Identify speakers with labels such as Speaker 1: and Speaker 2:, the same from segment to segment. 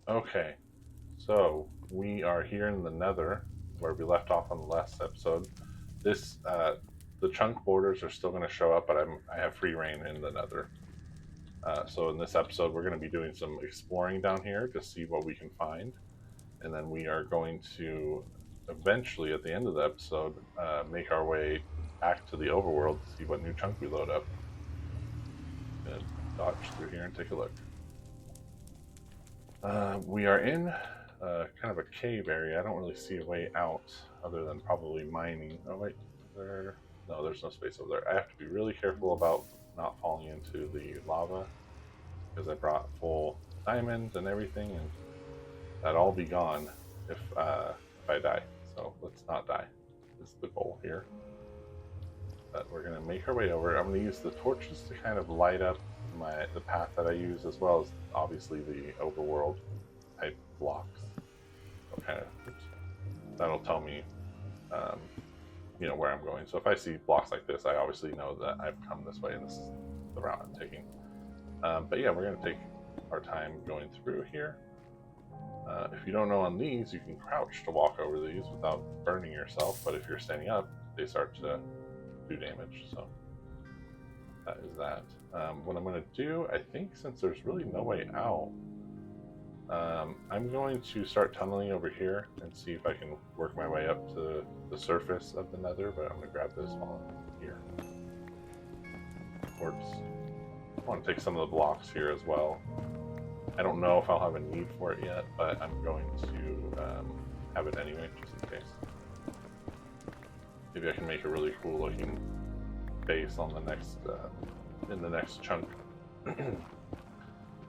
Speaker 1: Okay, so we are here in the Nether, where we left off on the last episode. This, the chunk borders are still going to show up, but I have free reign in the Nether. So in this episode, we're going to be doing some exploring down here to see what we can find, and then we are going to eventually, at the end of the episode, make our way back to the overworld to see what new chunk we load up. Gonna dodge through here and take a look. We are in kind of a cave area. I don't really see a way out other than probably mining. Oh wait, there. No, there's no space over there. I have to be really careful about not falling into the lava because I brought full diamonds and everything, and that'd all be gone if I die. So let's not die. Is the goal here. But we're gonna make our way over. I'm gonna use the torches to kind of light up the path that I use, as well as obviously the overworld type blocks. Okay, that'll tell me, um, where I'm going. So if I see blocks like this, I obviously know that I've come this way and this is the route I'm taking. But yeah, we're going to take our time going through here. If you don't know on these, you can crouch to walk over these without burning yourself, but if you're standing up, they start to do damage. So that is that. What I'm going to do, I think since there's really no way out, I'm going to start tunneling over here and see if I can work my way up to the surface of the Nether, but I'm going to grab this while I'm here. Quartz. I want to take some of the blocks here as well. I don't know if I'll have a need for it yet, but I'm going to have it anyway, just in case. Maybe I can make a really cool looking base on the next, in the next chunk.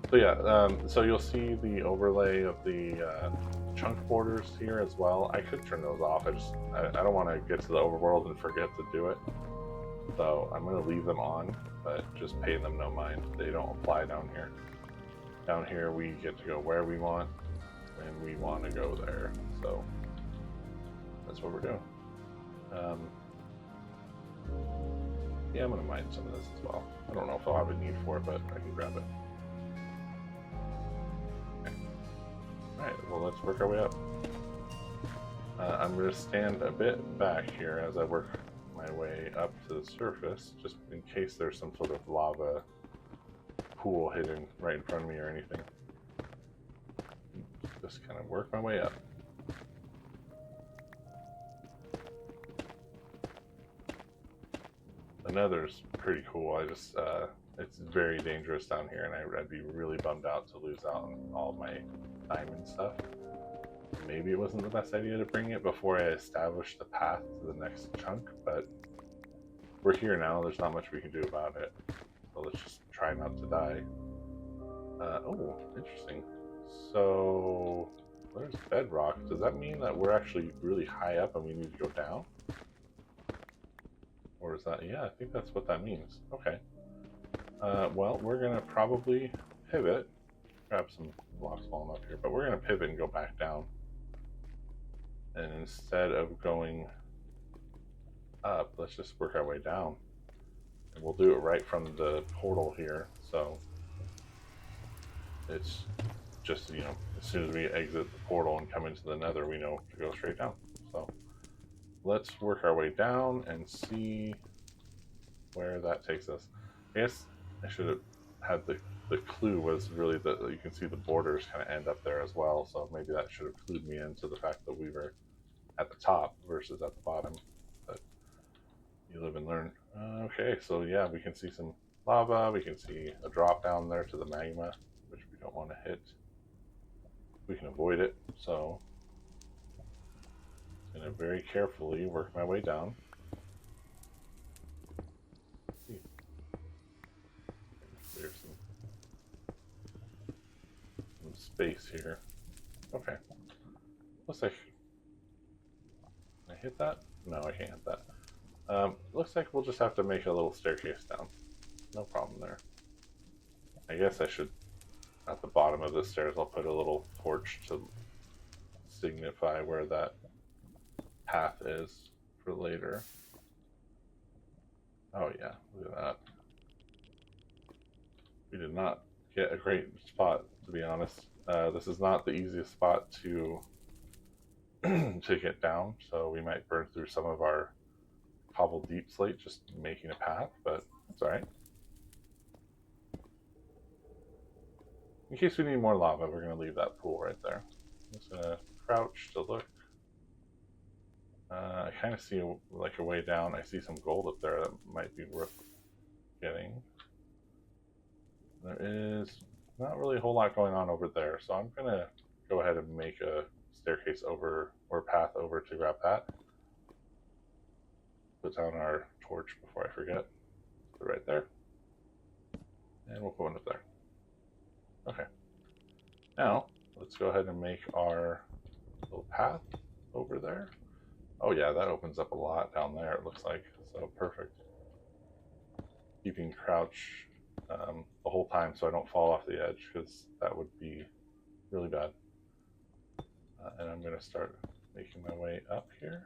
Speaker 1: So yeah, so you'll see the overlay of the chunk borders here as well. I could turn those off. I don't want to get to the overworld and forget to do it. So I'm going to leave them on, but just pay them no mind. They don't apply down here. Down here we get to go where we want, and we want to go there. So that's what we're doing. Yeah, I'm going to mine some of this as well. I don't know if I'll have a need for it, but I can grab it. Alright, well let's work our way up. I'm going to stand a bit back here as I work my way up to the surface, just in case there's some sort of lava pool hidden right in front of me or anything. Just kind of work my way up. The Nether's pretty cool. It's very dangerous down here, and I'd be really bummed out to lose out on all my diamond stuff. Maybe it wasn't the best idea to bring it before I established the path to the next chunk, but we're here now. There's not much we can do about it. So let's just try not to die. Oh, interesting. So there's bedrock. Does that mean that we're actually really high up and we need to go down? Or is that, yeah, I think that's what that means. Okay. Well, we're going to probably pivot. Grab some blocks while I'm up here, but we're going to pivot and go back down. And instead of going up, let's just work our way down. And we'll do it right from the portal here. So it's just, as soon as we exit the portal and come into the Nether, we know to go straight down. So let's work our way down and see where that takes us. I guess I should have had the clue was really that you can see the borders kind of end up there as well, so maybe that should have clued me into the fact that we were at the top versus at the bottom, but you live and learn. Okay, so yeah, we can see some lava, we can see a drop down there to the magma, which we don't want to hit. We can avoid it, so I'm going to very carefully work my way down. There's some space here. Okay. Looks like... Can I hit that? No, I can't hit that. Looks like we'll just have to make a little staircase down. No problem there. I guess I should, at the bottom of the stairs, I'll put a little torch to signify where that path is for later. Oh yeah, look at that. We did not get a great spot to be honest. This is not the easiest spot to to get down, so we might burn through some of our cobbled deep slate just making a path, but that's alright. In case we need more lava, we're going to leave that pool right there. I'm just going to crouch to look. I kind of see like a way down. I see some gold up there that might be worth getting. There is not really a whole lot going on over there, so I'm going to go ahead and make a staircase over, or path over to grab that. Put down our torch before I forget. Put it right there. And we'll put one up there. Okay. Now, let's go ahead and make our little path over there. Oh yeah, that opens up a lot down there, it looks like. So perfect. Keeping crouch the whole time so I don't fall off the edge, because that would be really bad. And I'm going to start making my way up here.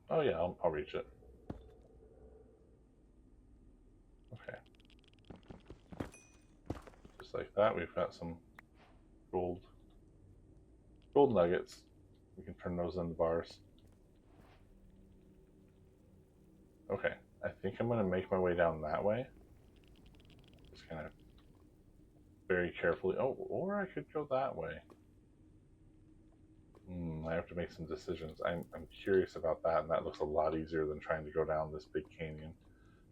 Speaker 1: Oh yeah, I'll reach it. Okay. Just like that, we've got some gold nuggets. We can turn those into bars. Okay, I think I'm going to make my way down that way. Just kind of very carefully. Oh, or I could go that way. I have to make some decisions. I'm curious about that, and that looks a lot easier than trying to go down this big canyon.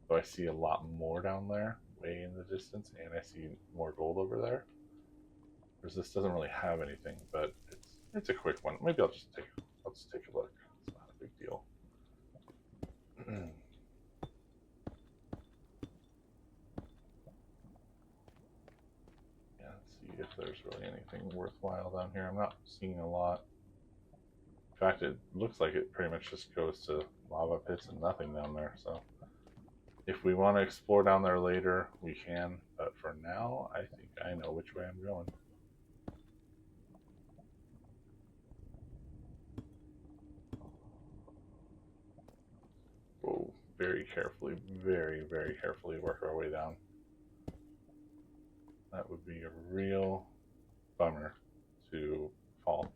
Speaker 1: So I see a lot more down there, way in the distance, and I see more gold over there. Whereas this doesn't really have anything, but it's a quick one. Maybe I'll just take a look. It's not a big deal. Yeah, let's see if there's really anything worthwhile down here. I'm not seeing a lot. In fact, it looks like it pretty much just goes to lava pits and nothing down there. So if we want to explore down there later, we can. But for now, I think I know which way I'm going. Whoa, very carefully, very, very carefully work our way down. That would be a real bummer to fall.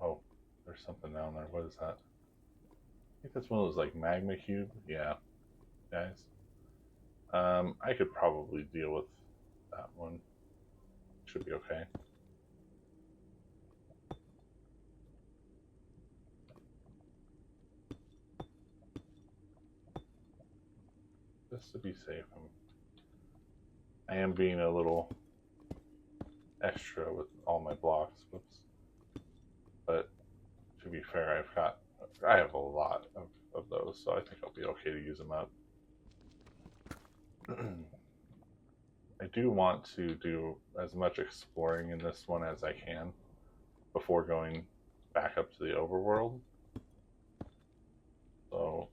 Speaker 1: Oh, there's something down there. What is that? I think that's one of those like magma cube. Yeah, guys. I could probably deal with that one. Should be okay. Just to be safe, I am being a little extra with all my blocks. Whoops. But to be fair, I have a lot of those, so I think I'll be okay to use them up. I do want to do as much exploring in this one as I can before going back up to the overworld. So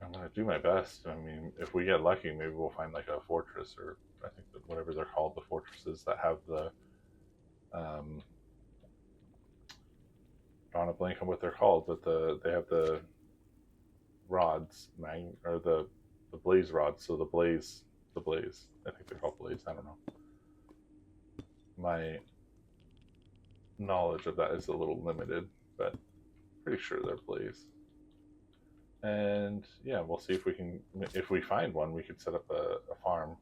Speaker 1: I'm going to do my best. I mean, if we get lucky, maybe we'll find like a fortress, or I think that whatever they're called, the fortresses that have the drawing a blank on what they're called, but they have the rods, or the blaze rods. So the blaze. I think they're called blaze. I don't know. My knowledge of that is a little limited, but pretty sure they're blaze. And yeah, we'll see if we can. If we find one, we could set up a farm.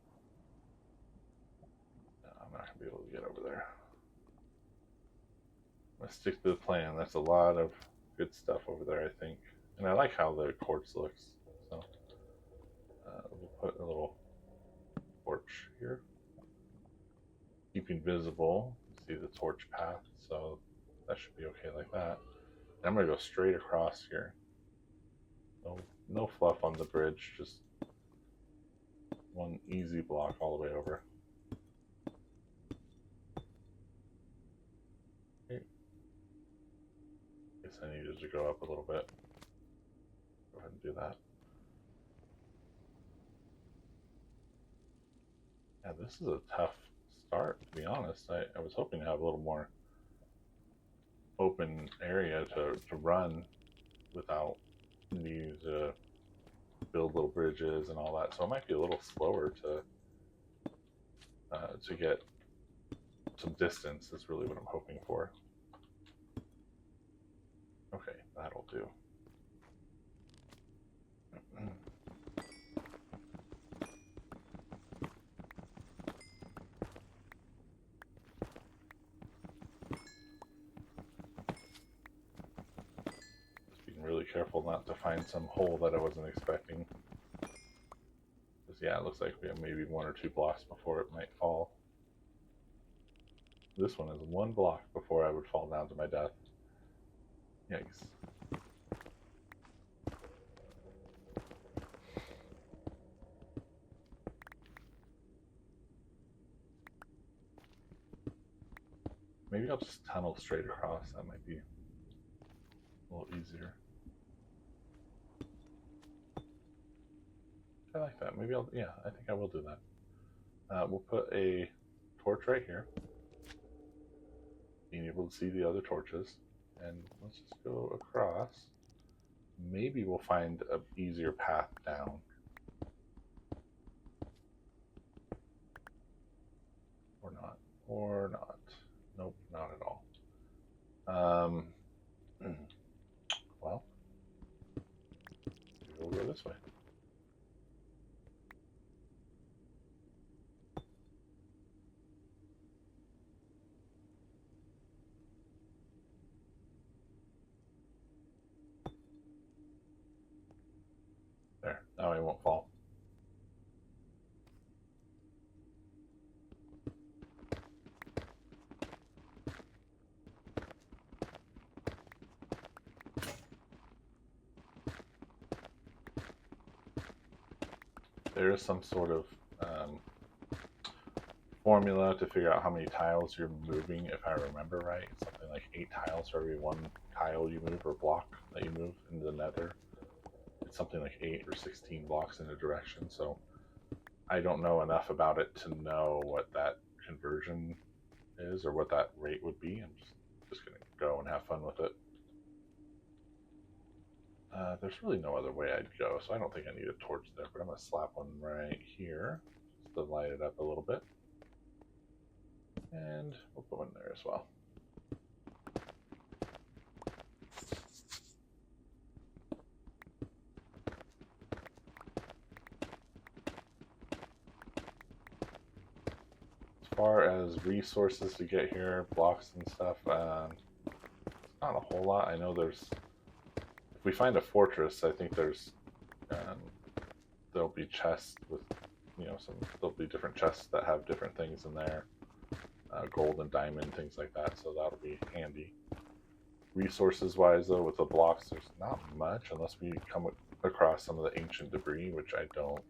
Speaker 1: No, I'm not gonna be able to get over there. Let's stick to the plan. That's a lot of good stuff over there, I think. And I like how the quartz looks. So we'll put a little torch here. Keeping visible. See the torch path, so that should be okay like that. And I'm gonna go straight across here. No fluff on the bridge, just one easy block all the way over. Okay. Guess I needed to go up a little bit. Go ahead and do that. Yeah, this is a tough start, to be honest. I was hoping to have a little more open area to run. without needing to build little bridges and all that. So it might be a little slower to get some distance. Is really what I'm hoping for. Okay, that'll do. Really careful not to find some hole that I wasn't expecting. Because yeah, it looks like we have maybe 1 or 2 blocks before it might fall. This one is 1 block before I would fall down to my death. Yikes. Maybe I'll just tunnel straight across. That might be a little easier. I like that. Maybe I'll, yeah, I think I will do that. We'll put a torch right here. Being able to see the other torches. And let's just go across. Maybe we'll find an easier path down. Or not. Or not. Nope, not at all. Well, maybe we'll go this way. There, now he won't fall. There is some sort of formula to figure out how many tiles you're moving, if I remember right. Something like 8 tiles for every 1 tile you move or block that you move into the nether. It's something like 8 or 16 blocks in a direction, so I don't know enough about it to know what that conversion is or what that rate would be. I'm just going to go and have fun with it. There's really no other way I'd go, so I don't think I need a torch there, but I'm going to slap one right here just to light it up a little bit. And we'll put one there as well. As far as resources to get here, blocks and stuff, it's not a whole lot. I know there's, if we find a fortress, I think there's, there'll be chests with, there'll be different chests that have different things in there. Gold and diamond, things like that, so that'll be handy. Resources wise though, with the blocks, there's not much unless we come across some of the ancient debris, which I don't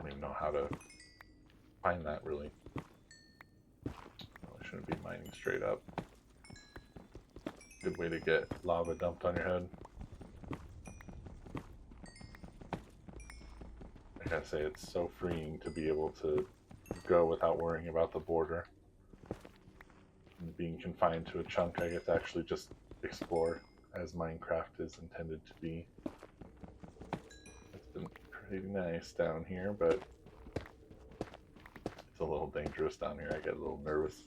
Speaker 1: even know how to find that really. I shouldn't be mining straight up. Good way to get lava dumped on your head. I gotta say, it's so freeing to be able to go without worrying about the border. And being confined to a chunk, I get to actually just explore as Minecraft is intended to be. It's been pretty nice down here, but it's a little dangerous down here. I get a little nervous.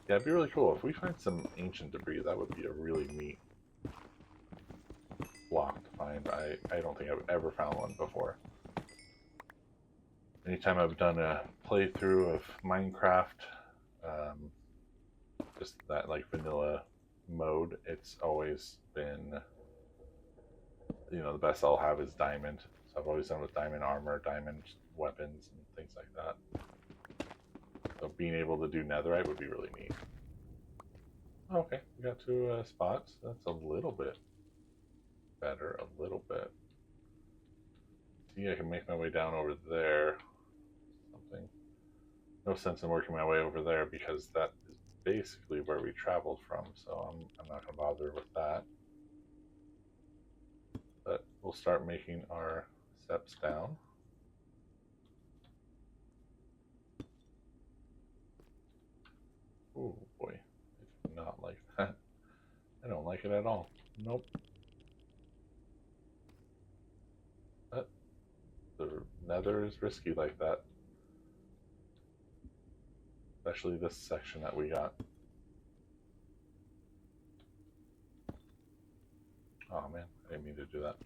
Speaker 1: Yeah, it'd be really cool. If we find some ancient debris, that would be a really neat block to find. I don't think I've ever found one before. Anytime I've done a playthrough of Minecraft, just that like vanilla mode, it's always been, the best I'll have is diamond. So I've always done with diamond armor, diamond weapons, and things like that. So being able to do netherite would be really neat. Okay, we got 2 spots. That's a little bit better, a little bit. See, I can make my way down over there. Something. No sense in working my way over there because that is basically where we traveled from, so I'm not going to bother with that. But we'll start making our steps down. Oh boy, I do not like that. I don't like it at all. Nope. But the nether is risky like that. Especially this section that we got. Oh man, I didn't mean to do that.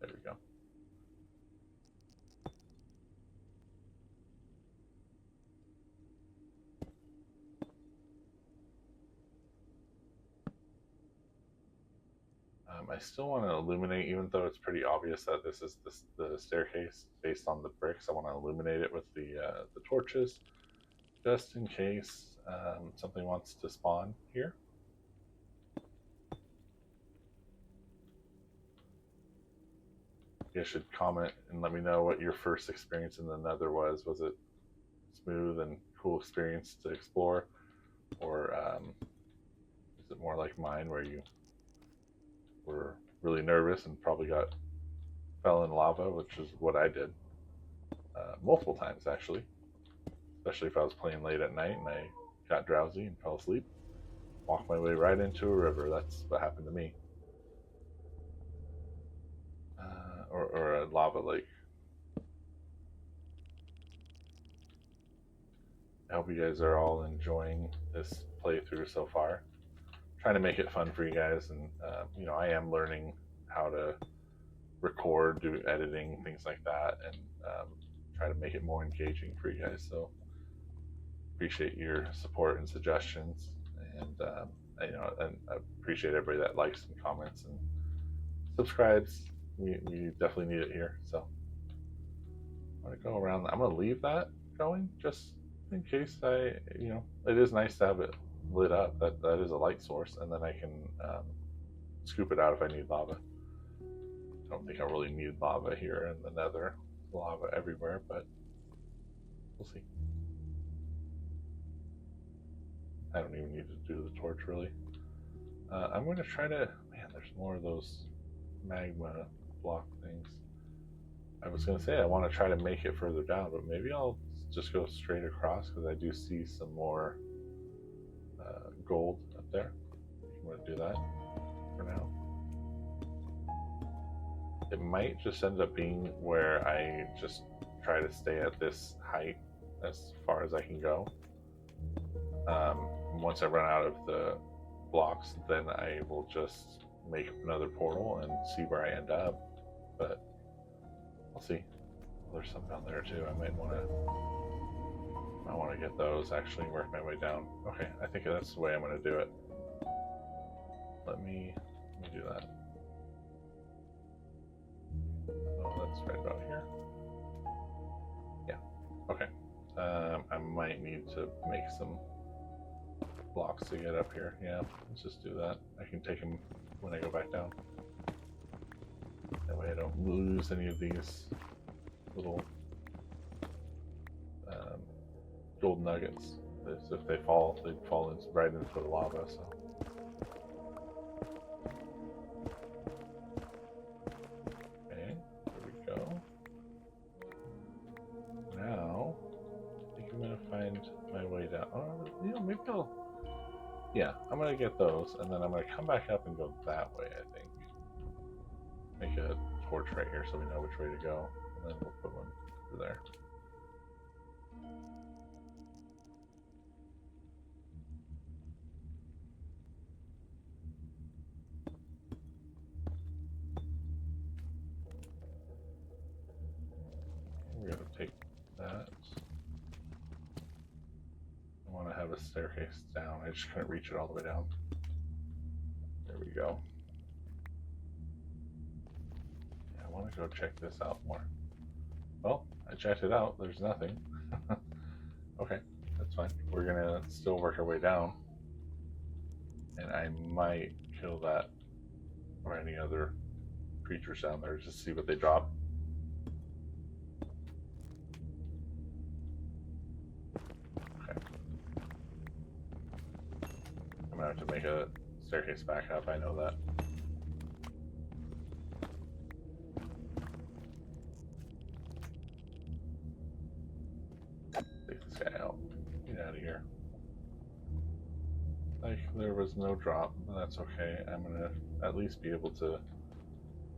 Speaker 1: There we go. I still want to illuminate, even though it's pretty obvious that this is the staircase based on the bricks. I want to illuminate it with the torches, just in case something wants to spawn here. You guys should comment and let me know what your first experience in the Nether was. Was it smooth and cool experience to explore, or is it more like mine where you were really nervous and probably fell in lava, which is what I did multiple times actually, especially if I was playing late at night and I got drowsy and fell asleep, walked my way right into a river. That's what happened to me. Or a lava lake. I hope you guys are all enjoying this playthrough so far. Trying to make it fun for you guys, and I am learning how to record, do editing, things like that, and try to make it more engaging for you guys. So appreciate your support and suggestions, and and I appreciate everybody that likes and comments and subscribes. We definitely need it here. So I'm gonna go around. I'm gonna leave that going just in case it is nice to have it lit up. That is a light source, and then I can scoop it out if I need lava. I don't think I really need lava here in the Nether. Lava everywhere, but we'll see. I don't even need to do the torch really. I'm going to try to. Man, there's more of those magma block things. I was going to say I want to try to make it further down, but maybe I'll just go straight across because I do see some more gold up there. I'm going to do that for now. It might just end up being where I just try to stay at this height as far as I can go. Once I run out of the blocks, then I will just make another portal and see where I end up. But I'll see. Well, there's some down there too. I might want to get those, actually work my way down. Okay, I think that's the way I'm going to do it. Let me do that. Oh, that's right about here. Yeah, okay. I might need to make some blocks to get up here. Yeah, let's just do that. I can take them when I go back down. That way I don't lose any of these little gold nuggets. If they fall, they'd fall right into the lava, so. Okay, there we go. Now, I think I'm going to find my way down. Oh, maybe I'll... Yeah, I'm going to get those, and then I'm going to come back up and go that way, I think. Make a torch right here so we know which way to go, and then we'll put one over there. We're going to take that. I want to have a staircase down. I just couldn't reach it all the way down. There we go. Yeah, I want to go check this out more. Well, I checked it out. There's nothing. Okay, that's fine. We're going to still work our way down. And I might kill that or any other creatures down there just to see what they drop. Okay. I'm gonna have to make a staircase back up, I know that. Take this guy out. Get out of here. like there was no drop. That's okay. I'm gonna at least be able to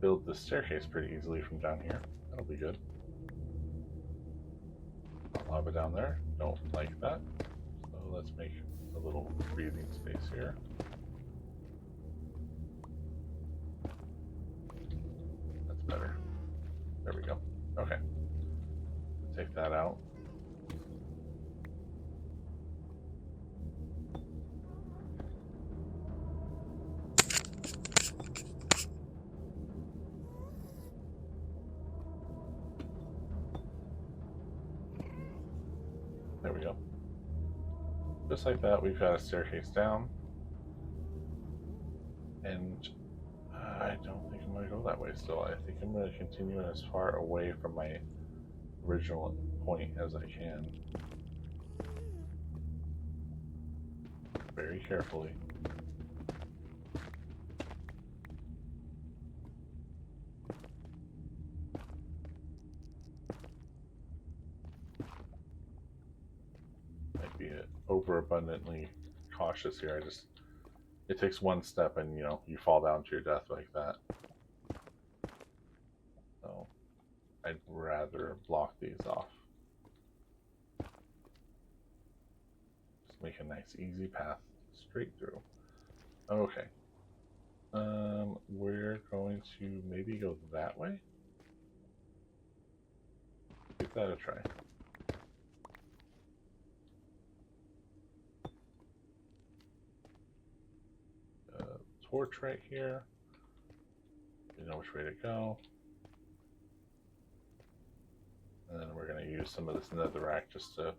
Speaker 1: build the staircase pretty easily from down here. That'll be good. Lava down there. Don't like that. So let's make a little breathing space here. That's better. There we go. Okay. Take that out. There we go. Just like that, we've got a staircase down. And I don't think I'm going to go that way still. I think I'm going to continue as far away from my original point as I can. Very carefully. Might be overabundantly cautious here. It takes one step and you fall down to your death like that. So I'd rather block these off. Just make a nice easy path straight through. Okay. We're going to maybe go that way. Give that a try. Torch right here. You know which way to go. And then we're going to use some of this netherrack just to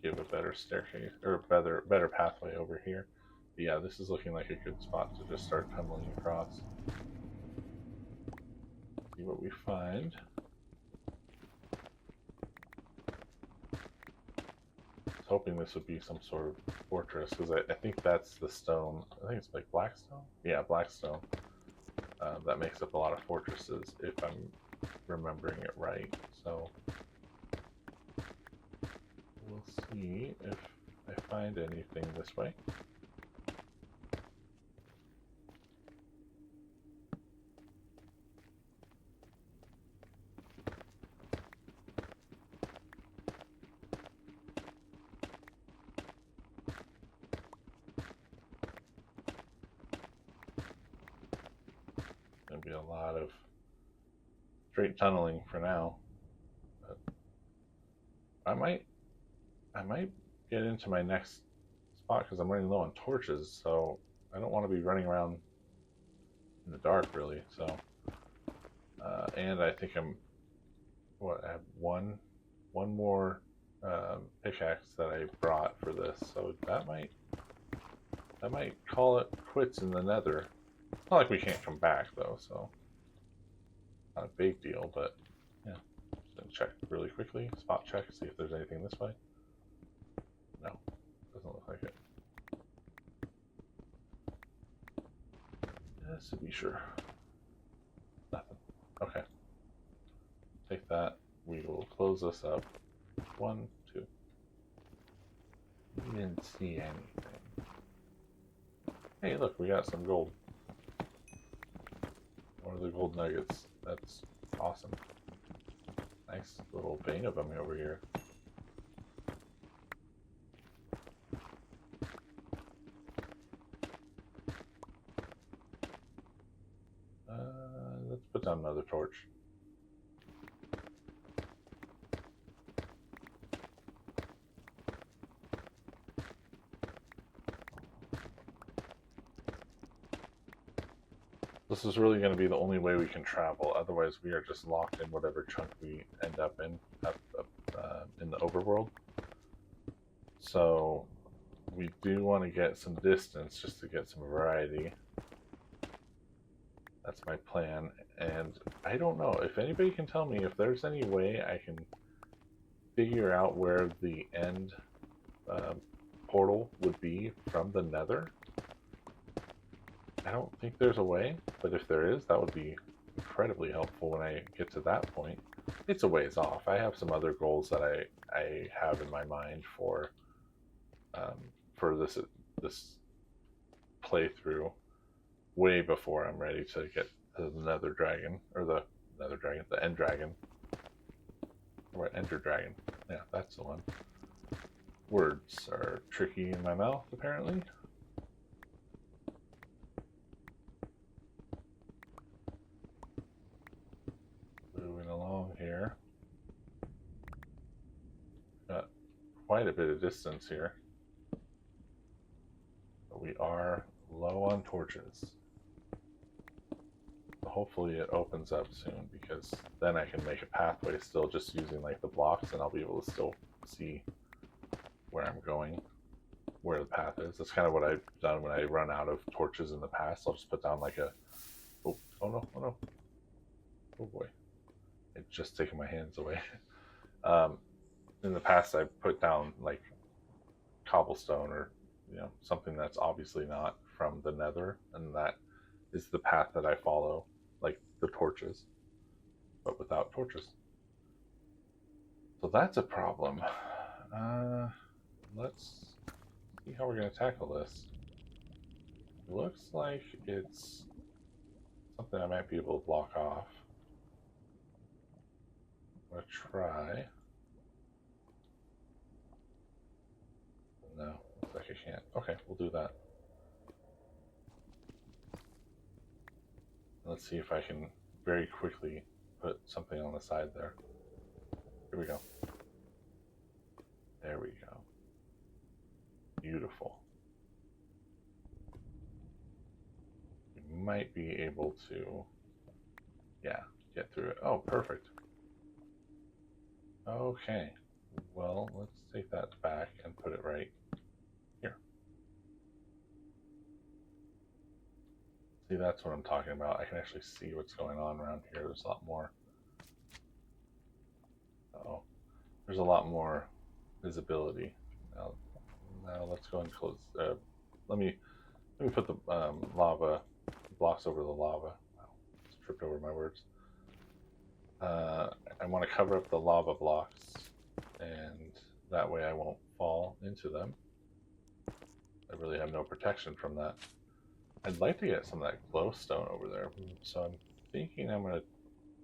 Speaker 1: give a better staircase, or better pathway over here. But yeah, this is looking like a good spot to just start tumbling across. See what we find. I was hoping this would be some sort of fortress, because I think that's the stone. I think it's like blackstone? Yeah, blackstone. That makes up a lot of fortresses, if I'm remembering it right. So we'll see if I find anything this way. Be a lot of straight tunneling for now, but I might get into my next spot because I'm running low on torches, so I don't want to be running around in the dark really. So and I think I have one more pickaxe that I brought for this, so that might call it quits in the nether. It's not like we can't come back though, so not a big deal, but yeah. Just gonna check really quickly, spot check, see if there's anything this way. No, doesn't look like it. Just to be sure. Nothing. Okay. Take that. We will close this up. 1, 2. We didn't see anything. Hey, look, we got some gold. One of the gold nuggets. That's awesome. Nice little vein of them over here. Let's put down another torch. This is really going to be the only way we can travel, otherwise we are just locked in whatever chunk we end up in the overworld. So we do want to get some distance just to get some variety. That's my plan, and I don't know if anybody can tell me if there's any way I can figure out where the end portal would be from the nether. I don't think there's a way, but if there is, that would be incredibly helpful when I get to that point. It's a ways off. I have some other goals that I have in my mind for this playthrough way before I'm ready to get to the Nether Dragon, or the Nether Dragon, the End Dragon. Or Ender Dragon. Yeah, that's the one. Words are tricky in my mouth, apparently. Moving along here. Got quite a bit of distance here. But we are low on torches. So hopefully it opens up soon, because then I can make a pathway still just using like the blocks, and I'll be able to still see where I'm going, where the path is. That's kind of what I've done when I run out of torches in the past. I'll just put down like a... Oh no, oh no. Oh boy. It's just taking my hands away. In the past, I put down like cobblestone, or something that's obviously not from the Nether, and that is the path that I follow, like the torches, but without torches. So that's a problem. Let's see how we're going to tackle this. It looks like it's something I might be able to block off. I'm going to try. No, looks like I can't. Okay, we'll do that. Let's see if I can very quickly put something on the side there. Here we go. There we go. Beautiful. We might be able to, get through it. Oh, perfect. Okay. Well, let's take that back and put it right here. See, that's what I'm talking about. I can actually see what's going on around here. There's a lot more. There's a lot more visibility. Now let's go and close. Let me put the lava blocks over the lava. Wow, just tripped over my words. I want to cover up the lava blocks, and that way I won't fall into them. I really have no protection from that. I'd like to get some of that glowstone over there, so I'm thinking I'm going to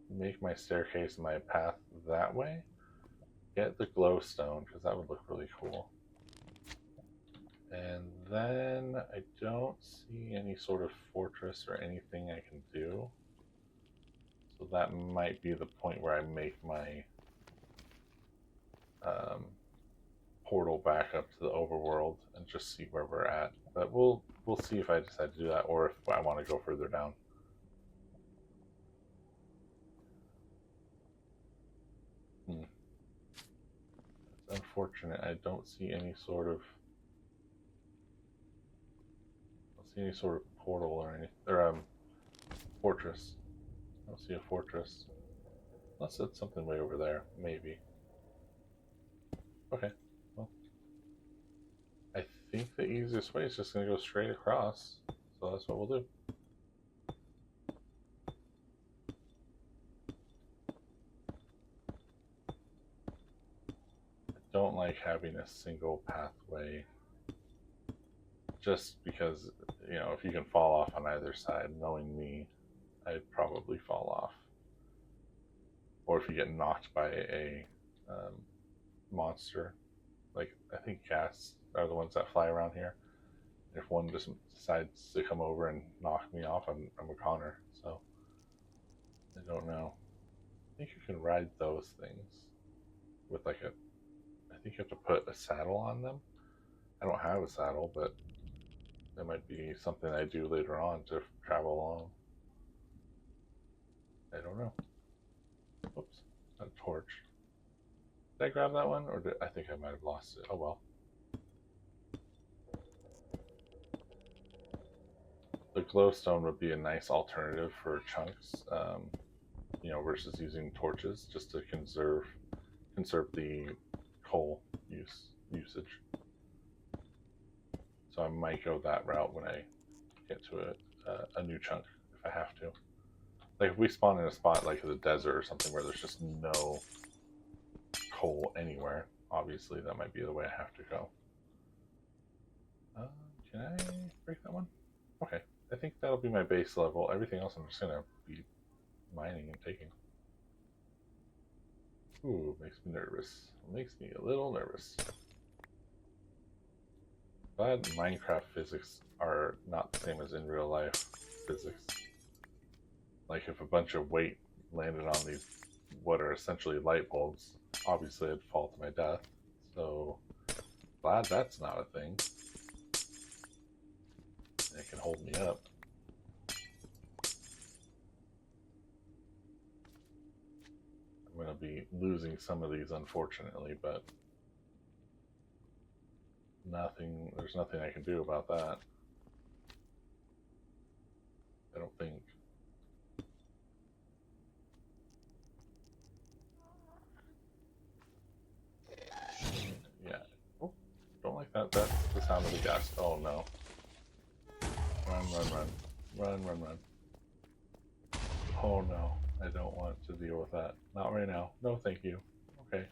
Speaker 1: make my staircase and my path that way. Get the glowstone, because that would look really cool. And then I don't see any sort of fortress or anything I can do. So that might be the point where I make my portal back up to the overworld and just see where we're at. But we'll see if I decide to do that, or if I want to go further down. It's unfortunate. I don't see any sort of portal or anything, or fortress. I don't see a fortress. Unless it's something way over there, maybe. Okay, well, I think the easiest way is just going to go straight across, so that's what we'll do. I don't like having a single pathway, just because, if you can fall off on either side, knowing me, I'd probably fall off. Or if you get knocked by a monster, like I think ghasts are the ones that fly around here. If one just decides to come over and knock me off, I'm a goner. So I don't know. I think you can ride those things with I think you have to put a saddle on them. I don't have a saddle, but that might be something I do later on to travel along. I don't know. Oops, not a torch. Did I grab that one, or I think I might have lost it? Oh well. The glowstone would be a nice alternative for chunks, versus using torches, just to conserve the coal usage. So I might go that route when I get to a new chunk, if I have to. Like if we spawn in a spot like the desert or something where there's just no coal anywhere, obviously that might be the way I have to go. Can I break that one? think that'll be my base level. Everything else I'm just gonna be mining and taking. Ooh, makes me nervous. Makes me a little nervous. Glad Minecraft physics are not the same as in real life physics. Like if a bunch of weight landed on these, what are essentially light bulbs, obviously I'd fall to my death. So glad that's not a thing. It can hold me up. I'm going to be losing some of these, unfortunately, but there's nothing I can do about that. I don't think. Yeah. Oh, don't like that. That's the sound of the ghast. Oh no. Run, run, run. Run, run, run. Oh no. I don't want to deal with that. Not right now. No, thank you. Okay.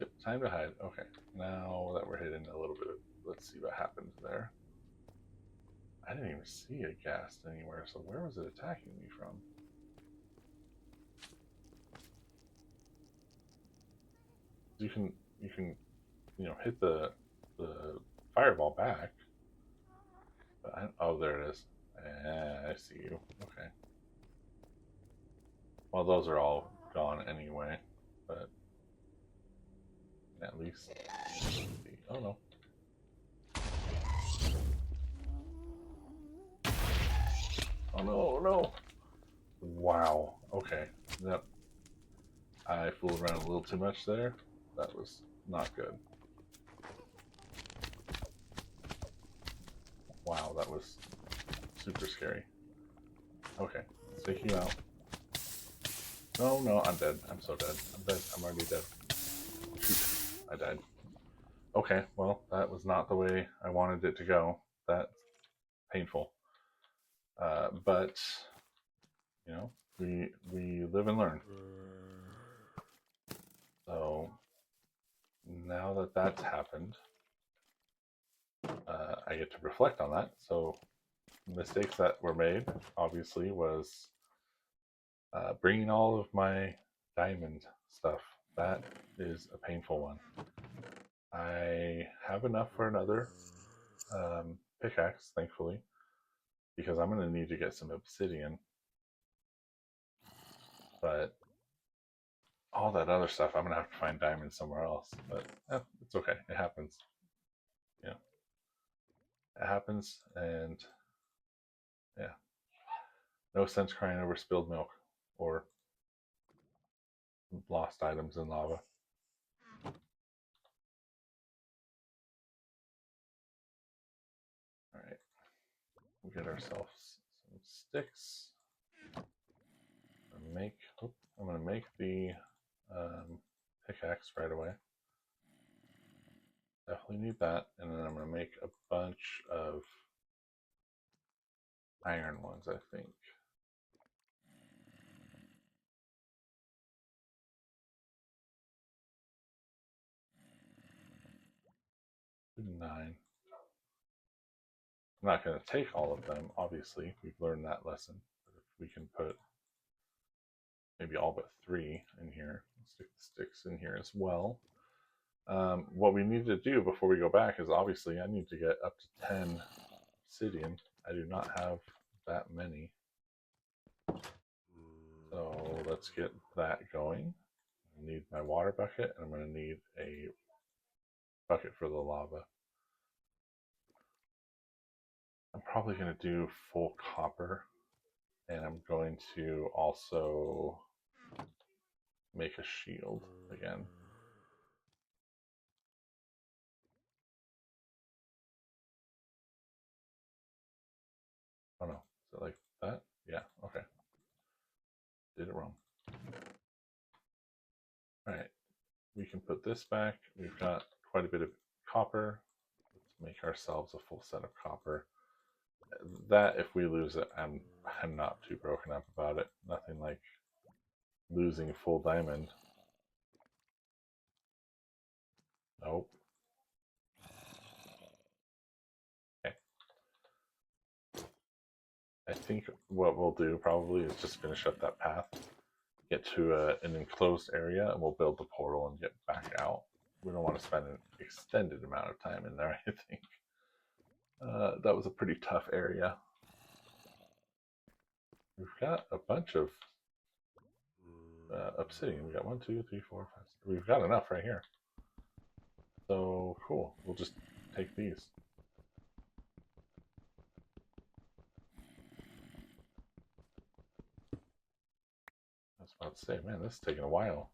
Speaker 1: Yep, time to hide. Okay. Now that we're hidden a little bit, let's see what happens there. I didn't even see a ghast anywhere, so where was it attacking me from? You can hit the fireball back. But oh, there it is. I see you. Okay. Well, those are all gone anyway, but at least. Oh no. Oh no! Oh no! Wow. Okay. Yep. I fooled around a little too much there. That was not good. Wow, that was super scary. Okay, let's take you out. No, no, I'm dead. I'm so dead. I'm dead. I'm already dead. Shoot, I died. Okay, well, that was not the way I wanted it to go. That's painful. But you know, we live and learn. So now that that's happened, I get to reflect on that. So mistakes that were made, obviously, was bringing all of my diamond stuff. That is a painful one. I have enough for another pickaxe, thankfully, because I'm going to need to get some obsidian. But all that other stuff, I'm going to have to find diamonds somewhere else. But it's okay. It happens. You know, it happens, and yeah, no sense crying over spilled milk or lost items in lava. All right, we'll get ourselves some sticks. I'm gonna make the pickaxe right away. Definitely need that, and then I'm gonna make a bunch of iron ones, I think. Nine. I'm not gonna take all of them, obviously. We've learned that lesson. But if we can put maybe all but 3 in here, let's stick the sticks in here as well. What we need to do before we go back is obviously I need to get up to 10 obsidian. I do not have that many. So let's get that going. I need my water bucket, and I'm going to need a bucket for the lava. I'm probably going to do full copper, and I'm going to also make a shield again. Oh no, is it like that? Yeah, okay. Did it wrong. Alright, we can put this back. We've got quite a bit of copper. Let's make ourselves a full set of copper. That, if we lose it, I'm not too broken up about it. Nothing like losing a full diamond. Nope. Okay. I think what we'll do probably is just finish up that path, get to an enclosed area, and we'll build the portal and get back out. We don't want to spend an extended amount of time in there, I think. That was a pretty tough area. We've got a bunch of obsidian. We got 1, 2, 3, 4, 5, 6. We've got enough right here. So cool. We'll just take these. I was about to say, man, this is taking a while.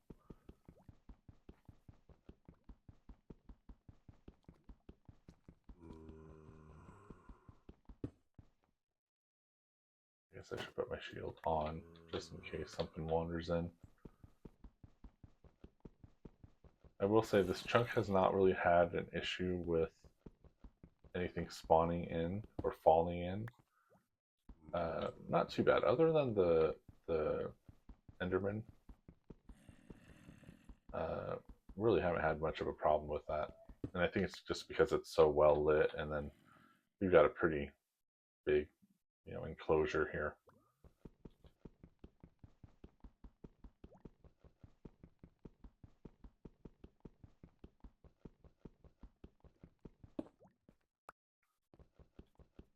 Speaker 1: I guess I should put my shield on just in case something wanders in. I will say this chunk has not really had an issue with anything spawning in or falling in. Not too bad, other than the Enderman. Really haven't had much of a problem with that, and I think it's just because it's so well lit, and then we've got a pretty big, enclosure here.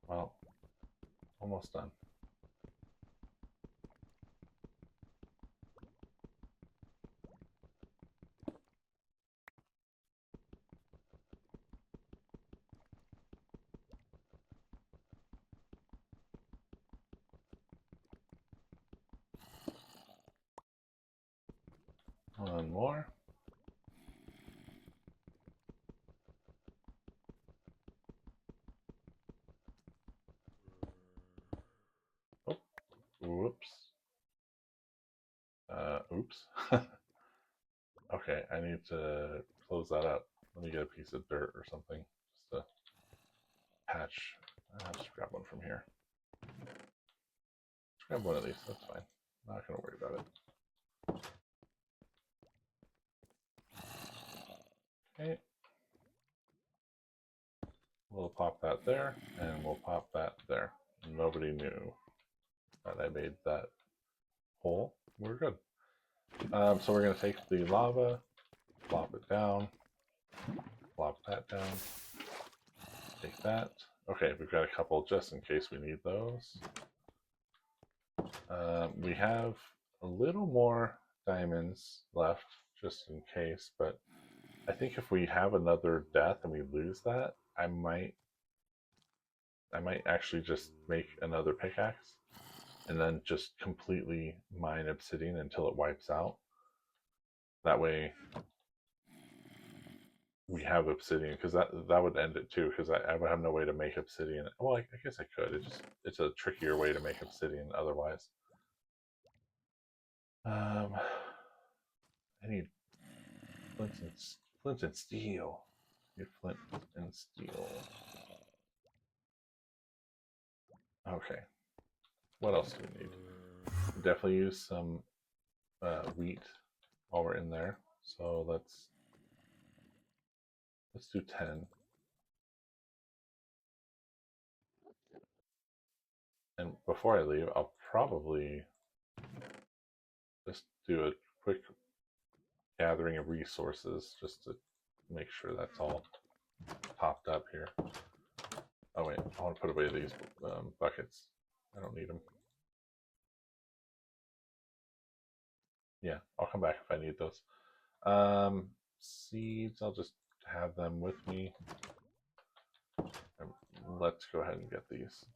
Speaker 1: Well, almost done. One more. Oh, whoops. Oops. Okay, I need to close that up. Let me get a piece of dirt or something just to patch. I'll just grab one from here. Just grab one of these, that's fine. Not gonna worry about it. Okay. We'll pop that there, and we'll pop that there. Nobody knew that I made that hole. We're good. So we're going to take the lava, plop it down, plop that down, take that. Okay, we've got a couple just in case we need those. We have a little more diamonds left just in case, but I think if we have another death and we lose that, I might actually just make another pickaxe and then just completely mine obsidian until it wipes out. That way we have obsidian, because that would end it too, because I would have no way to make obsidian. Well, I guess I could. It's a trickier way to make obsidian otherwise. I need flint and steel. I need flint and steel. Okay. What else do we need? We definitely use some wheat while we're in there. So let's do 10. And before I leave, I'll probably just do a quick gathering of resources just to make sure that's all popped up here. Oh wait, I want to put away these buckets. I don't need them. Yeah, I'll come back if I need those. Seeds, I'll just have them with me. And let's go ahead and get these.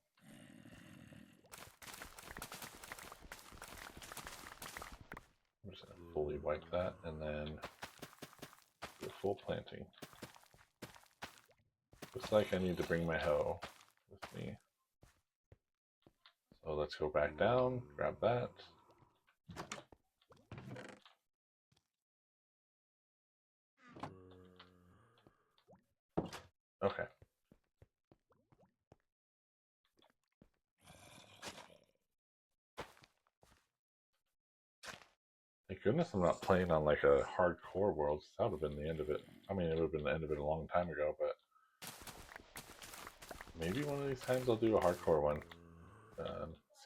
Speaker 1: I'm just going to fully wipe that and then do a full planting. Looks like I need to bring my hoe with me. So let's go back down, grab that. Okay. Thank goodness I'm not playing on like a hardcore world. That would have been the end of it. I mean, it would have been the end of it a long time ago, but maybe one of these times I'll do a hardcore one.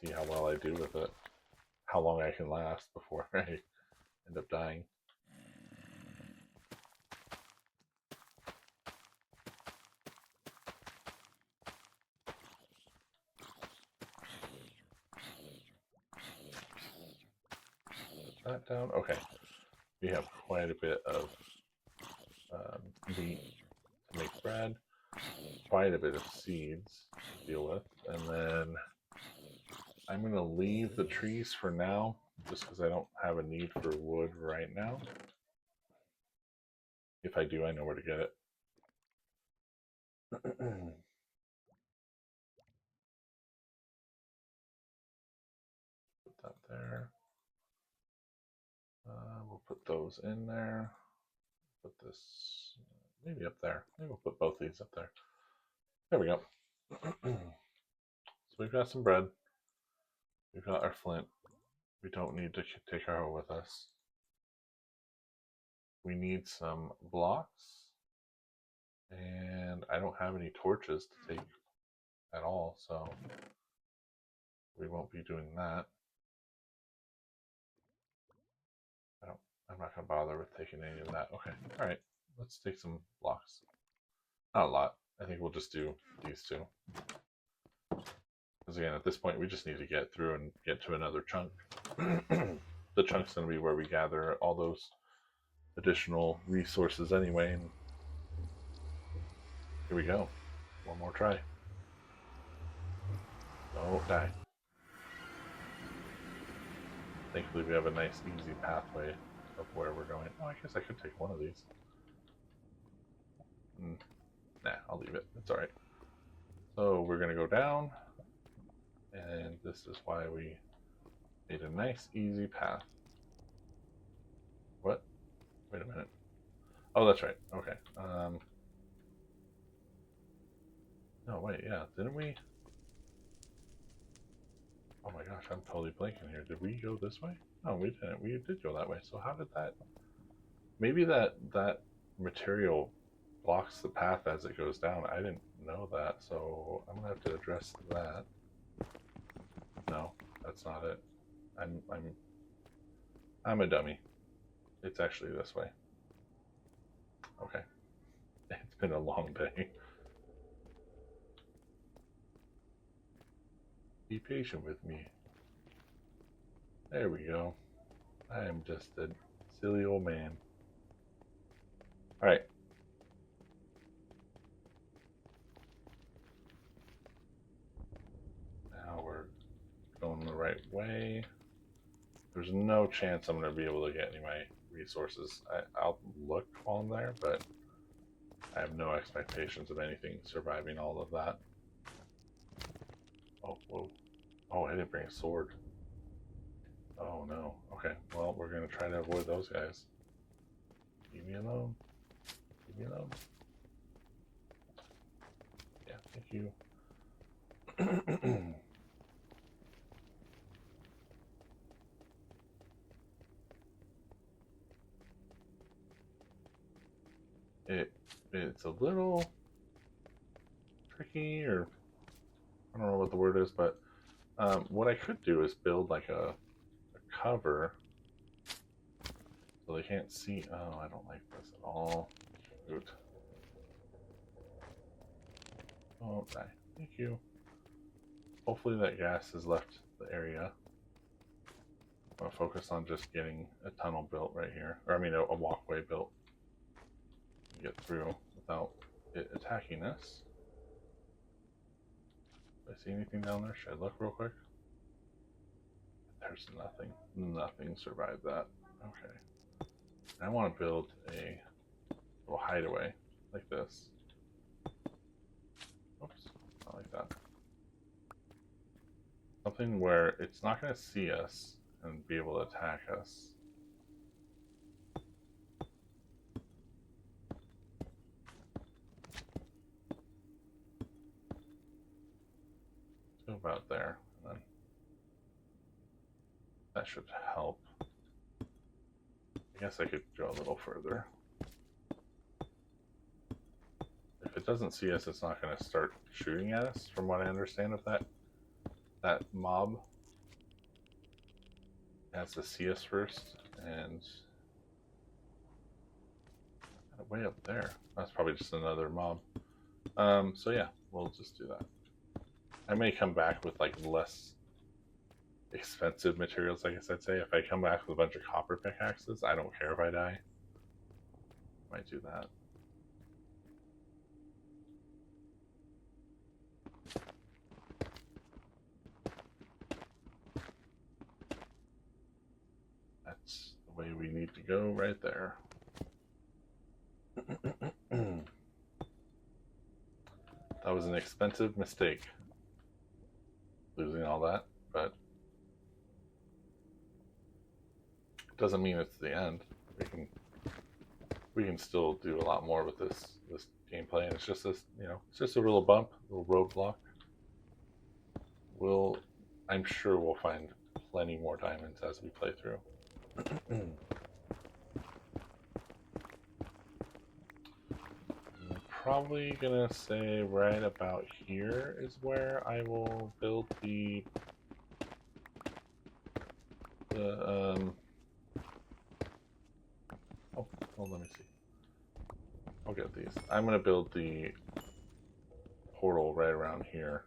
Speaker 1: see how well I do with it. How long I can last before I end up dying. That down. Okay. We have quite a bit of wheat to make bread, quite a bit of seeds to deal with, and then I'm going to leave the trees for now, just because I don't have a need for wood right now. If I do, I know where to get it. Put that there. We'll put those in there. Put this maybe up there. Maybe we'll put both these up there. There we go. So we've got some bread. We've got our flint. We don't need to take our hoe with us. We need some blocks. And I don't have any torches to take at all, so we won't be doing that. I'm not going to bother with taking any of that. Okay, alright. Let's take some blocks. Not a lot. I think we'll just do these two. Because again, at this point, we just need to get through and get to another chunk. The chunk's going to be where we gather all those additional resources anyway. And here we go. One more try. Don't die. Thankfully, we have a nice, easy pathway of where we're going. Oh, I guess I could take one of these. Nah, I'll leave it. It's alright. So we're going to go down. And this is why we made a nice, easy path. What? Wait a minute. Oh, that's right. Okay. No, wait, yeah. Didn't we? Oh my gosh, I'm totally blanking here. Did we go this way? No, we didn't. We did go that way. So how did that... Maybe that material blocks the path as it goes down. I didn't know that, so I'm gonna have to address that. No, that's not it. I'm a dummy. It's actually this way. Okay. It's been a long day. Be patient with me. There we go. I am just a silly old man. Alright. Now we're going the right way. There's no chance I'm going to be able to get any of my resources. I'll look while I'm there, but I have no expectations of anything surviving all of that. Oh, whoa. Oh, I didn't bring a sword. Oh no. Okay, well, we're going to try to avoid those guys. Leave me alone. Leave me alone. Yeah, thank you. It's a little tricky, or I don't know what the word is, but what I could do is build like a cover so they can't see. Oh, I don't like this at all. Shoot. Oh, die. Thank you. Hopefully that gas has left the area. I'm going to focus on just getting a tunnel built right here. Or I mean a walkway built. Get through without it attacking us. Do I see anything down there? Should I look real quick? There's nothing. Nothing survived that. Okay. I want to build a little hideaway like this. Oops, not like that. Something where it's not going to see us and be able to attack us. Let's go about there, and then that should help. I guess I could go a little further. If it doesn't see us, it's not going to start shooting at us, from what I understand of that that mob has to see us first, and way up there. That's probably just another mob. So yeah, we'll just do that. I may come back with like less expensive materials, I guess I'd say. If I come back with a bunch of copper pickaxes, I don't care if I die. Might do that. That's the way we need to go right there. That was an expensive mistake, losing all that, but it doesn't mean it's the end. We can still do a lot more with this gameplay, and it's just this, it's just a little bump, a little roadblock. I'm sure we'll find plenty more diamonds as we play through. I'm probably gonna say right about here is where I will build the let me see. I'll get these. I'm gonna build the portal right around here.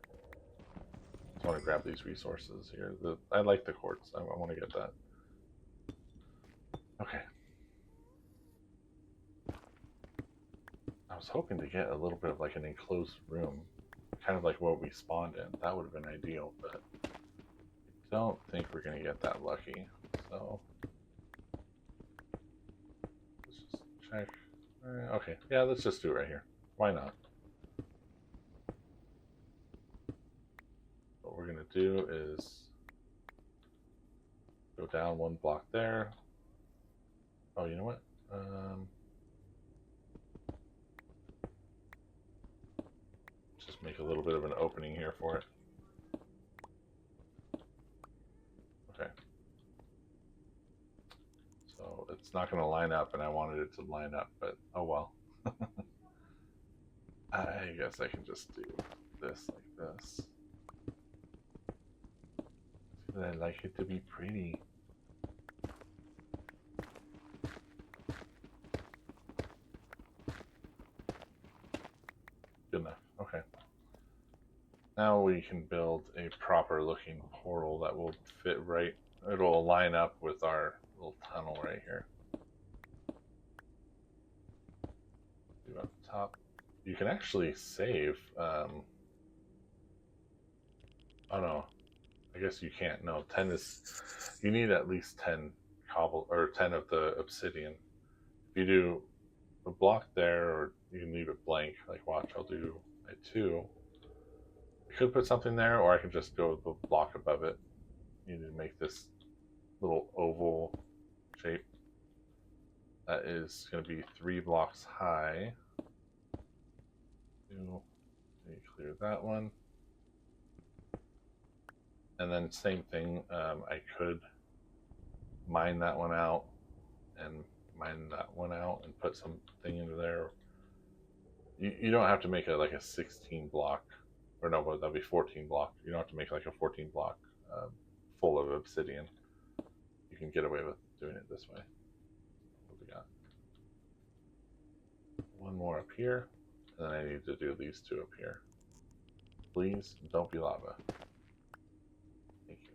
Speaker 1: I want to grab these resources here. I like the quartz. I want to get that. Okay. I was hoping to get a little bit of like an enclosed room, kind of like what we spawned in. That would have been ideal, but I don't think we're going to get that lucky. So let's just check. Okay, yeah, let's just do it right here. Why not? What we're going to do is go down one block there. Oh, you know what? Just make a little bit of an opening here for it. Okay. So it's not going to line up, and I wanted it to line up, but oh well. I guess I can just do this like this. But I like it to be pretty. Good enough. Okay. Now we can build a proper looking portal that will fit right. It'll line up with our little tunnel right here. Do up top. You can actually save. Oh no, I guess you can't. No, 10 is. You need at least 10 cobble or 10 of the obsidian. If you do a block there, or you can leave it blank. Like watch, I'll do a 2. I could put something there, or I can just go with the block above it. You need to make this little oval shape. That is going to be 3 blocks high. Let me clear that one. And then same thing, I could mine that one out and mine that one out and put something into there. You don't have to make like a 16 block, or no, that'd be 14 block. You don't have to make like a 14 block full of obsidian. You can get away with doing it this way. What we got? One more up here, and then I need to do these 2 up here. Please don't be lava. Thank you.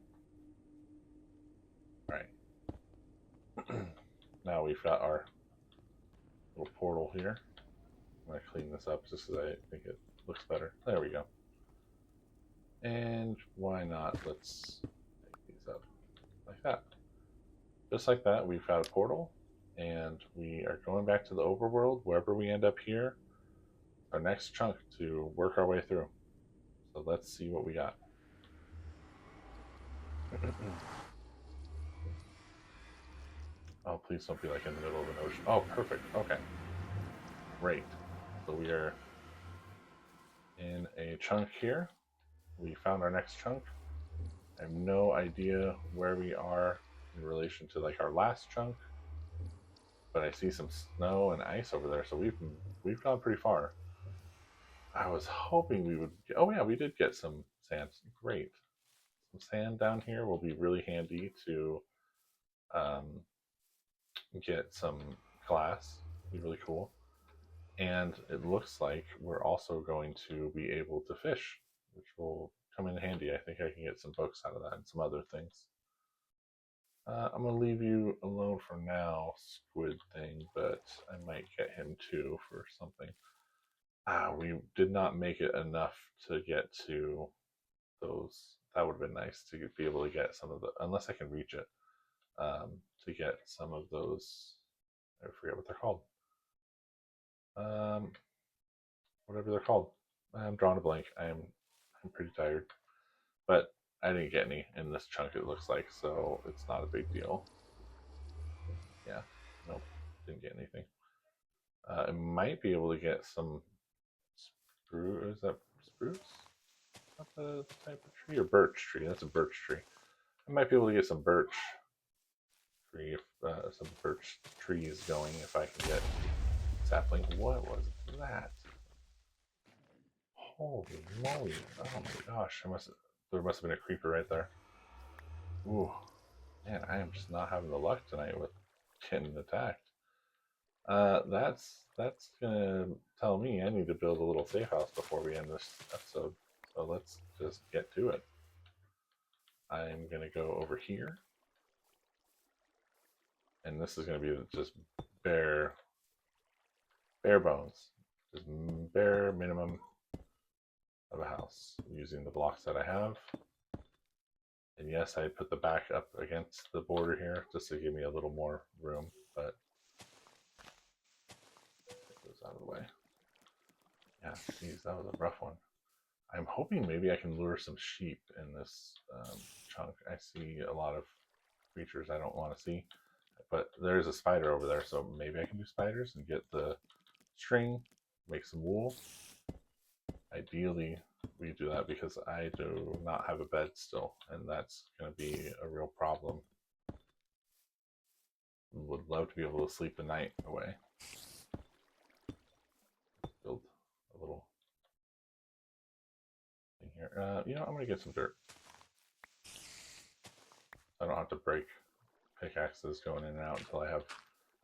Speaker 1: Alright. Now we've got our little portal here. I'm going to clean this up just because I think it looks better. There we go. And why not? Let's take these up like that. Just like that, we've got a portal, and we are going back to the overworld, wherever we end up here, our next chunk to work our way through. So let's see what we got. Oh, please don't be like in the middle of an ocean. Oh, perfect. Okay. Great. So we are in a chunk here. We found our next chunk. I have no idea where we are in relation to like our last chunk, but I see some snow and ice over there, so we've gone pretty far. I was hoping we would get, oh yeah, we did get some sand. Great. some sand down here will be really handy to get some glass. It'll be really cool. And it looks like we're also going to be able to fish, which will come in handy. I think I can get some books out of that and some other things. I'm going to leave you alone for now, squid thing, but I might get him too for something. We did not make it enough to get to those. That would have been nice to be able to get some of the, unless I can reach it, to get some of those. I forget what they're called. Whatever they're called. I'm drawing a blank. I'm pretty tired, but I didn't get any in this chunk. It looks like, so it's not a big deal. Yeah, nope, didn't get anything. I might be able to get some spruce. Is that spruce? Not the type of tree, or birch tree? That's a birch tree. I might be able to get some birch tree, some birch trees going if I can get sapling. What was that? Holy moly! Oh my gosh! There must have been a creeper right there. Ooh, man, I am just not having the luck tonight with getting attacked. That's gonna tell me I need to build a little safe house before we end this episode. So let's just get to it. I'm gonna go over here, and this is gonna be just bare bones, just bare minimum of a house using the blocks that I have. And yes, I put the back up against the border here just to give me a little more room, but it goes out of the way. Yeah, geez, that was a rough one. I'm hoping maybe I can lure some sheep in this chunk. I see a lot of creatures I don't want to see, but there's a spider over there, so maybe I can do spiders and get the string, make some wool. Ideally, we do that because I do not have a bed still, and that's going to be a real problem. Would love to be able to sleep the night away. Build a little thing here. You know, I'm going to get some dirt. I don't have to break pickaxes going in and out until I have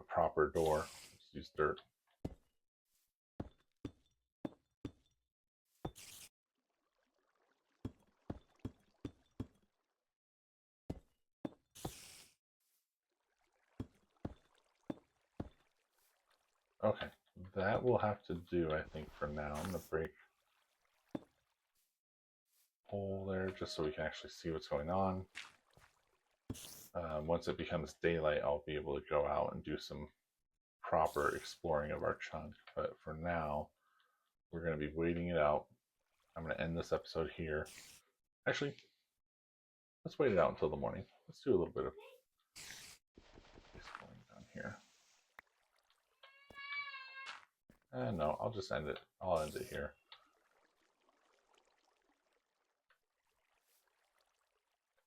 Speaker 1: a proper door. Just use dirt. Okay, that will have to do, I think, for now. I'm going to break a hole there just so we can actually see what's going on. Once it becomes daylight, I'll be able to go out and do some proper exploring of our chunk. But for now, we're going to be waiting it out. I'm going to end this episode here. Actually, let's wait it out until the morning. Let's do a little bit of exploring down here. No, I'll just end it. I'll end it here.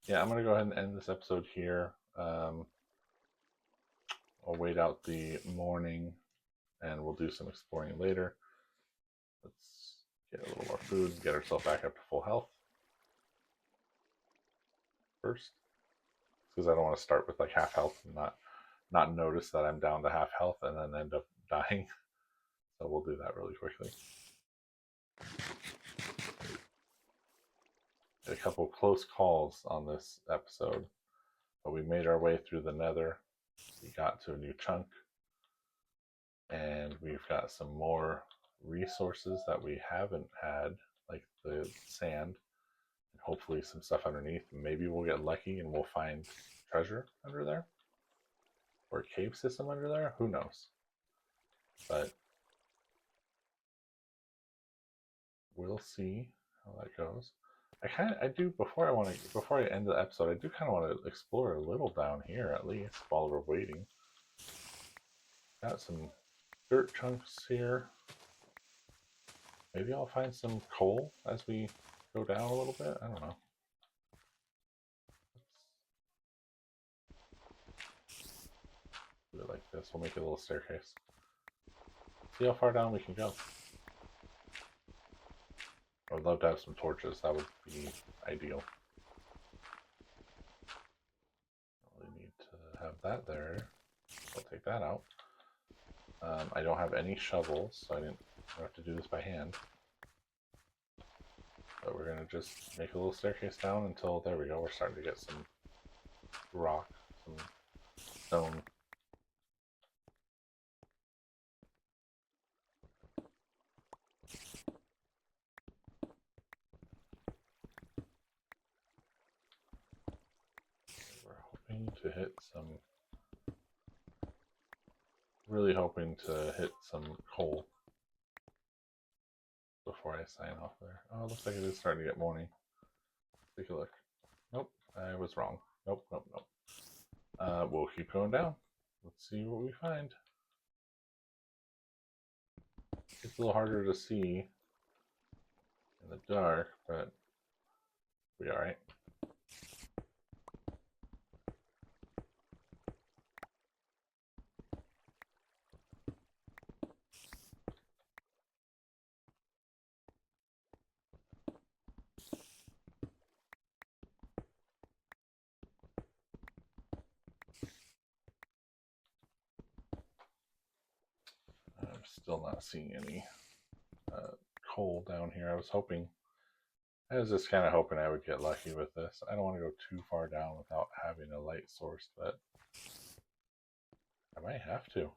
Speaker 1: Yeah, I'm going to go ahead and end this episode here. I'll wait out the morning and we'll do some exploring later. Let's get a little more food, get ourselves back up to full health first. Because I don't want to start with like half health and not notice that I'm down to half health and then end up dying. So we'll do that really quickly. A couple close calls on this episode, but we made our way through the nether. We got to a new chunk, and we've got some more resources that we haven't had, like the sand, and hopefully some stuff underneath. Maybe we'll get lucky and we'll find treasure under there, or a cave system under there. Who knows? But we'll see how that goes. I do before I end the episode, I do kind of want to explore a little down here at least while we're waiting. Got some dirt chunks here. Maybe I'll find some coal as we go down a little bit. I don't know. Do it like this. We'll make it a little staircase. See how far down we can go. I would love to have some torches. That would be ideal. have that there. I'll take that out. I don't have any shovels, so I have to do this by hand. But we're gonna just make a little staircase down until, there we go, we're starting to get some rock, some stone. We're hoping to hit some, really hoping to hit some coal before I sign off there. Oh, it looks like it is starting to get morning. Take a look. Nope, I was wrong. Nope, nope, nope. We'll keep going down. Let's see what we find. It's a little harder to see in the dark, but we'll be alright. I'm still not seeing any coal down here. I was just kind of hoping I would get lucky with this. I don't want to go too far down without having a light source, but I might have to.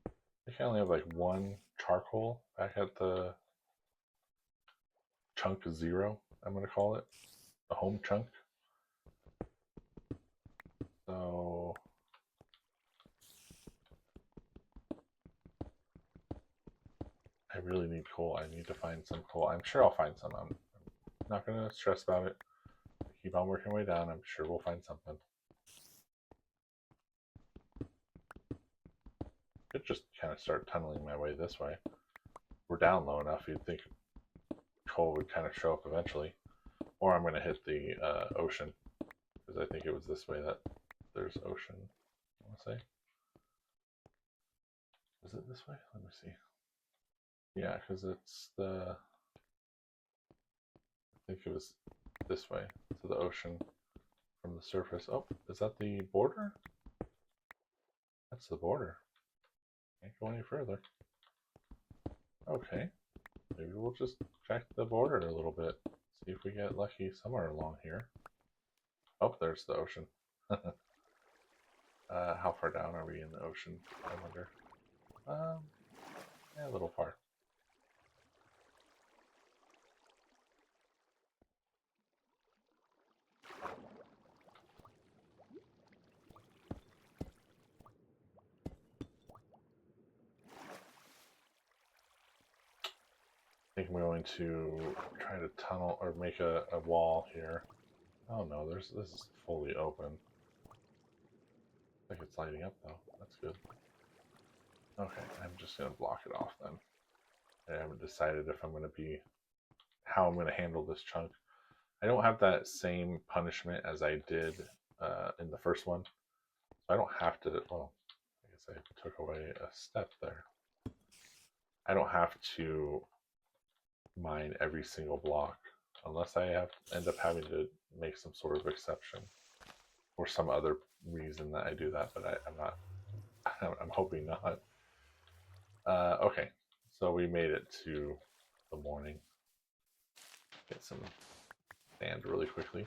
Speaker 1: I think I only have like one charcoal back at the chunk 0, I'm going to call it. The home chunk. So I really need coal. I need to find some coal. I'm sure I'll find some. I'm not going to stress about it. Keep on working way down. I'm sure we'll find something. Could just kind of start tunneling my way this way. We're down low enough, you'd think coal would kind of show up eventually. Or I'm going to hit the ocean, because I think it was this way that there's ocean, I want to say. Is it this way? Let me see. Yeah, because it's the... I think it was this way, to the ocean from the surface. Oh, is that the border? That's the border. Can't go any further. Okay. Maybe we'll just check the border a little bit. See if we get lucky somewhere along here. Oh, there's the ocean. How far down are we in the ocean? I wonder. Yeah, a little far. I think I'm going to try to tunnel or make a wall here. Oh no, this is fully open. I think it's lighting up though. That's good. Okay, I'm just gonna block it off then. I haven't decided if I'm gonna be how I'm gonna handle this chunk. I don't have that same punishment as I did in the first one. So I don't have to, well, I guess I took away a step there. I don't have to mine every single block unless I end up having to make some sort of exception or some other reason that I do that, but I'm not, I'm hoping not. Okay, so we made it to the morning. Get some sand really quickly.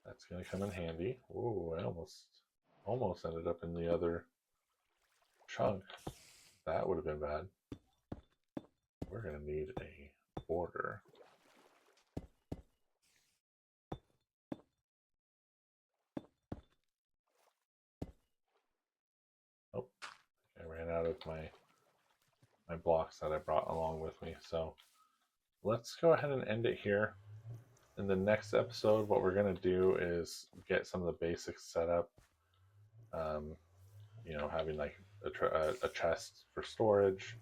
Speaker 1: That's gonna come in handy. Oh, I almost ended up in the other chunk. That would have been bad. We're gonna need a border. Oh, I ran out of my blocks that I brought along with me. So let's go ahead and end it here. In the next episode, what we're gonna do is get some of the basics set up. You know, having like a chest for storage,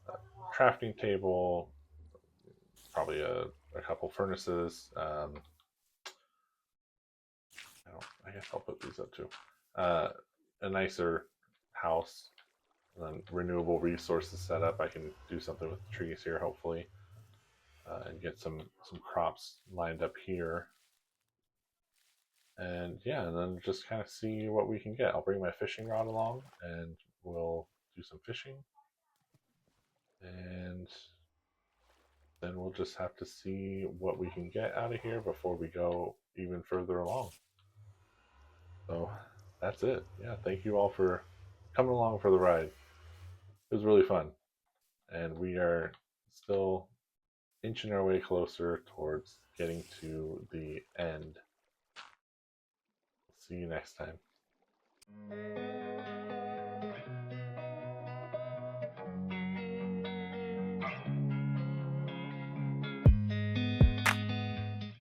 Speaker 1: a crafting table, probably a couple furnaces. I guess I'll put these up too. A nicer house, and then renewable resources set up. I can do something with the trees here, hopefully, and get some crops lined up here. And yeah, and then just kind of see what we can get. I'll bring my fishing rod along and we'll do some fishing. And then we'll just have to see what we can get out of here before we go even further along. So that's it. Yeah, thank you all for coming along for the ride. It was really fun. And we are still inching our way closer towards getting to the end. See you next time.